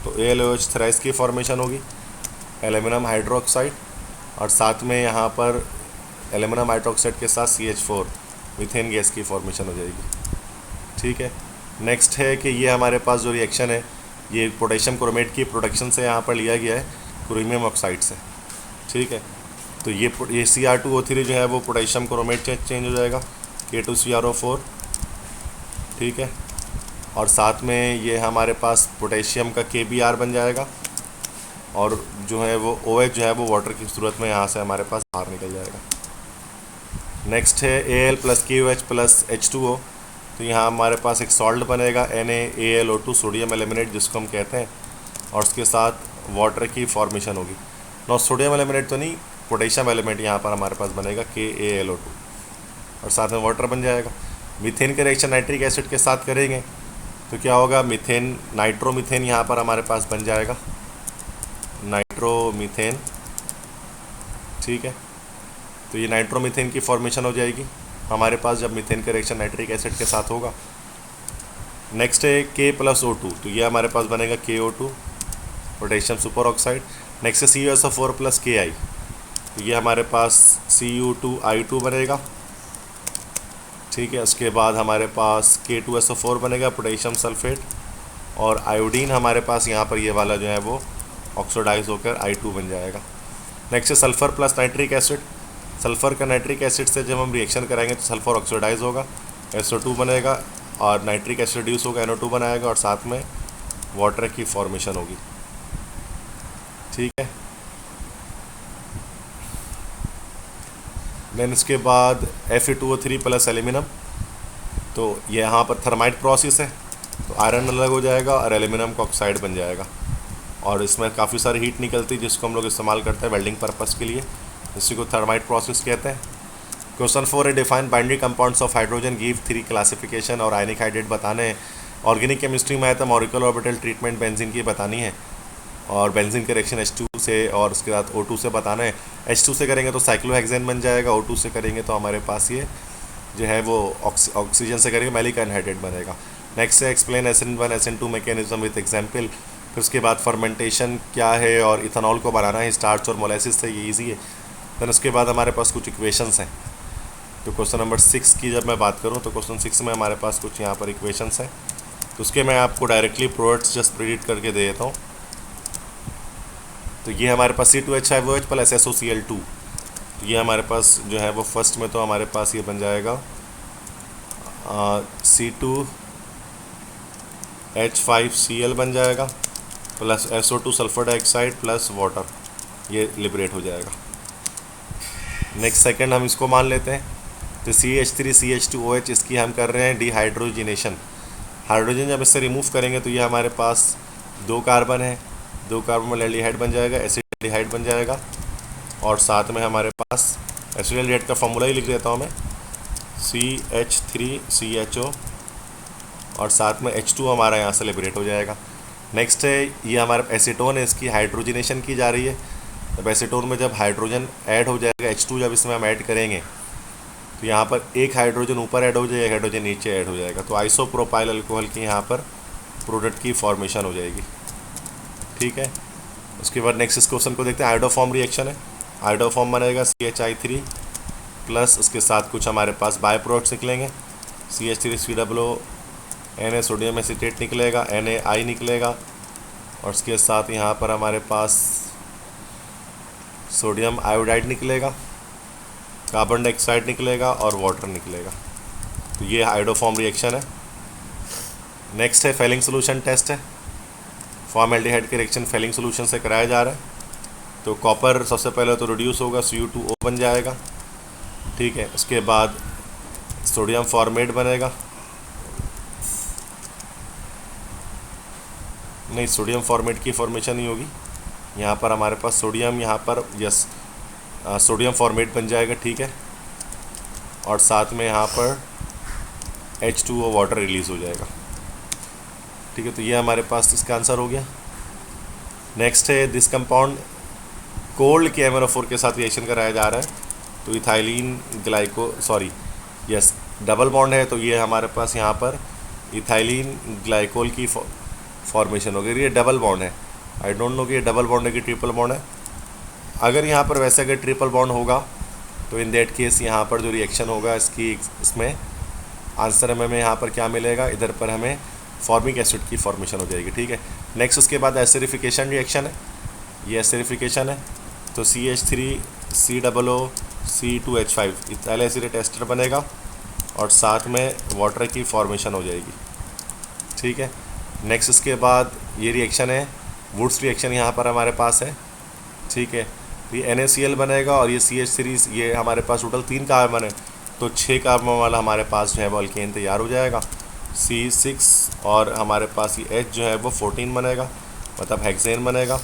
तो AlOH थ्राइस की फॉर्मेशन होगी, एल्यूमिनियम हाइड्रोक्साइड, और साथ में यहाँ पर एल्यूमिनियम हाइड्रोक्साइड के साथ CH4 मीथेन गैस की फॉर्मेशन हो जाएगी, ठीक है। नेक्स्ट है कि ये हमारे पास जो रिएक्शन है, ये पोटेशियम क्रोमेट की प्रोडक्शन से यहाँ पर लिया गया है क्रोमियम ऑक्साइड से, ठीक है। तो ये Cr2O3 जो है वो पोटेशियम क्रोमेट चेंज हो जाएगा, K2CrO4, ठीक है। और साथ में ये हमारे पास पोटेशियम का KBr बन जाएगा, और जो है वो OH जो है वो वाटर की सूरत में यहाँ से हमारे पास बाहर निकल जाएगा। नेक्स्ट है Al + KOH + H2O। तो यहाँ हमारे पास एक सॉल्ट बनेगा NaAlO2 सोडियम एल्यूमिनेट जिसको हम कहते हैं, और उसके साथ वाटर की फॉर्मेशन होगी। नौ सोडियम एल्यूमिनेट तो नहीं, पोटेशियम एलिमेंट यहाँ पर हमारे पास बनेगा KaLO2, और साथ में वाटर बन जाएगा। मीथेन का रिएक्शन नाइट्रिक एसिड के साथ करेंगे तो क्या होगा, मीथेन, नाइट्रोमीथेन यहाँ पर हमारे पास बन जाएगा, नाइट्रोमीथेन, ठीक है। तो ये नाइट्रोमीथेन की फॉर्मेशन हो जाएगी हमारे पास जब मीथेन का रिएक्शन नाइट्रिक एसिड के साथ होगा। नेक्स्ट है K + O2, तो ये हमारे पास बनेगा KO2 potassium super oxide. Next है CuSO4 + Ki, तो ये हमारे पास Cu2I2 बनेगा, ठीक है। उसके बाद हमारे पास K2SO4 बनेगा पोटेशियम सल्फेट, और आयोडीन हमारे पास यहाँ पर ये वाला जो है वो ऑक्सीडाइज होकर I2 बन जाएगा। नेक्स्ट है सल्फ़र + नाइट्रिक एसिड। सल्फ़र का नाइट्रिक एसिड से जब हम रिएक्शन कराएंगे तो सल्फ़र ऑक्सीडाइज होगा, SO2 बनेगा, और नाइट्रिक एसिड रिड्यूस होगा, NO2 बनाएगा, और साथ में वाटर की फॉर्मेशन होगी, ठीक है। देन इसके बाद Fe2O3 + एल्यूमिनियम। तो ये यहाँ पर थर्माइट प्रोसेस है, तो आयरन अलग हो जाएगा और एल्यूमिनियम का ऑक्साइड बन जाएगा, और इसमें काफ़ी सारी हीट निकलती है जिसको हम लोग इस्तेमाल करते हैं वेल्डिंग पर्पज़ के लिए, इसी को थर्माइट प्रोसेस कहते हैं। क्वेश्चन 4 है define binary compounds of hydrogen give 3 classification, और आयनिक हाइड्रेट बताने हैं। ऑर्गेनिक केमिस्ट्री में आया था मॉलिक्यूलर ऑर्बिटल ट्रीटमेंट बेंजीन की बतानी है, और बेंजीन के रिएक्शन H2 से और उसके बाद O2 से बताना है। H2 से करेंगे तो साइक्लोहेक्सेन बन जाएगा, O2 से करेंगे तो हमारे पास ये जो है वो ऑक्सीजन से करेंगे मैलिक एनहाइड्रेट बनेगा। नेक्स्ट है explain SN1 SN2 mechanism with example. फिर उसके बाद फर्मेंटेशन क्या है और इथेनॉल को बनाना है स्टार्च और मोलेसिस से, ये ईजी है। देन उसके बाद हमारे पास कुछ इक्वेशंस हैं। तो क्वेश्चन नंबर 6 की जब मैं बात करूं तो क्वेश्चन 6 में हमारे पास कुछ यहाँ पर इक्वेशंस हैं, तो उसके मैं आपको डायरेक्टली प्रोडक्ट्स जस्ट प्रिडिक्ट करके दे देता हूँ। तो ये हमारे पास C2H5OH प्लस SOCl2, तो ये हमारे पास जो है वो फर्स्ट में तो हमारे पास ये बन जाएगा C2H5Cl बन जाएगा plus SO2 sulphur dioxide plus water, ये लिबरेट हो जाएगा। नेक्स्ट सेकंड हम इसको मान लेते हैं, तो CH3CH2OH इसकी हम कर रहे हैं डिहाइड्रोजिनेशन। हाइड्रोजन जब इससे रिमूव करेंगे तो ये हमारे पास 2 कार्बन है, 2 कार्बन में एल्डिहाइड बन जाएगा, एसिडिहाइड बन जाएगा, और साथ में हमारे पास एसिडिहाइड का फॉर्मूला ही लिख देता हूँ मैं, CH3CHO, और साथ में H2 हमारा यहाँ से लिबरेट हो जाएगा। नेक्स्ट है ये हमारा एसीटोन है, इसकी हाइड्रोजिनेशन की जा रही है। तब एसीटोन में जब हाइड्रोजन ऐड हो जाएगा, H2 जब इसमें हम ऐड करेंगे तो यहाँ पर एक हाइड्रोजन ऊपर ऐड हो जाएगा, एक हाइड्रोजन नीचे ऐड हो जाएगा, तो आइसोप्रोपाइल अल्कोहल की यहाँ पर प्रोडक्ट की फॉर्मेशन हो जाएगी। ठीक है, उसके बाद नेक्स्ट इस क्वेश्चन को देखते हैं। आयोडोफॉर्म रिएक्शन है, आयोडोफॉर्म बनेगा CHI3 प्लस उसके साथ कुछ हमारे पास बाय प्रोडक्ट्स निकलेंगे, CH3COO, Na सोडियम एसीटेट निकलेगा, NaI निकलेगा, और उसके साथ यहाँ पर हमारे पास सोडियम आयोडाइड निकलेगा, कार्बन डाइऑक्साइड निकलेगा और वाटर निकलेगा। तो ये आयोडोफॉर्म रिएक्शन है। नेक्स्ट है फेलिंग सोल्यूशन टेस्ट है। फॉर्मल्डिहाइड के रिएक्शन फेलिंग सोल्यूशन से कराया जा रहा है। तो कॉपर सबसे पहले तो रिड्यूस होगा, Cu2O बन जाएगा। ठीक है, उसके बाद सोडियम फॉर्मेट बनेगा, नहीं सोडियम फॉर्मेट की फॉर्मेशन नहीं होगी, यहाँ पर हमारे पास सोडियम, यहाँ पर यस सोडियम फॉर्मेट बन जाएगा। ठीक है, और साथ में यहाँ पर H2O वाटर रिलीज़ हो जाएगा। ठीक है, तो ये हमारे पास इसका आंसर हो गया। नेक्स्ट है दिस कंपाउंड कोल्ड के MnO4 के साथ रिएक्शन कराया जा रहा है। तो ethylene glyco yes double bond है, तो ये हमारे पास यहाँ पर इथाइलिन ग्लाइकोल की फॉर्मेशन हो गई। ये डबल बॉन्ड है, आई डोंट नो कि ये डबल बॉन्ड है कि ट्रिपल बॉन्ड है। अगर यहाँ पर वैसे अगर ट्रिपल बॉन्ड होगा तो इन दैट केस यहाँ पर जो रिएक्शन होगा इसमें आंसर हमें यहाँ पर क्या मिलेगा, इधर पर हमें फॉर्मिक एसिड की फॉर्मेशन हो जाएगी। ठीक है, नेक्स्ट उसके बाद एसिडिफिकेशन रिएक्शन है, ये एसिडिफिकेशन है। तो CH3COO C2H5 ethyl acid ester बनेगा और साथ में वाटर की फॉर्मेशन हो जाएगी। ठीक है, नेक्स्ट उसके बाद ये रिएक्शन है वुड्स रिएक्शन, यहाँ पर हमारे पास है। ठीक है, ये NaCl बनेगा और ये CH3, ये हमारे पास टोटल 3 कार्बन है, तो 6 कार्बन वाला हमारे पास जो है वो अल्केन तैयार हो जाएगा। C6 और हमारे पास ये H जो है वो 14 बनेगा, मतलब हेक्सेन बनेगा,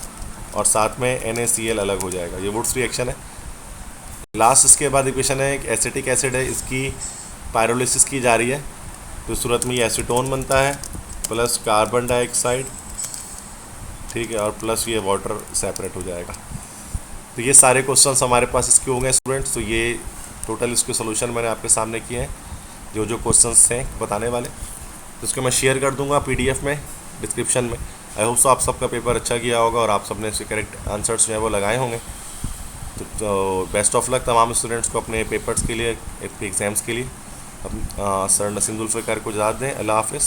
और साथ में NaCl अलग हो जाएगा। ये वुड्स रिएक्शन है। लास्ट इसके बाद इक्वेशन है एक एसिटिक एसिड है, इसकी पायरोलिसिस की जा रही है। तो सूरत में ये एसीटोन बनता है प्लस कार्बन डाइऑक्साइड, ठीक है, और प्लस ये वाटर सेपरेट हो जाएगा। तो ये सारे क्वेश्चंस हमारे पास इसके हो गए स्टूडेंट्स। तो ये टोटल इसके सोल्यूशन मैंने आपके सामने किए हैं, जो जो क्वेश्चंस हैं बताने वाले। तो इसको मैं शेयर कर दूंगा PDF में, डिस्क्रिप्शन में। आई होप सो आप सबका पेपर अच्छा किया होगा और आप सबने इसके करेक्ट आंसर्स जो है वो लगाए होंगे। तो बेस्ट ऑफ लक तमाम स्टूडेंट्स को अपने पेपर्स के लिए, एग्ज़ाम्स के लिए। सर नसीम जुल्फ़िकार को इजाज़त दें। अल्लाह हाफ़िज़।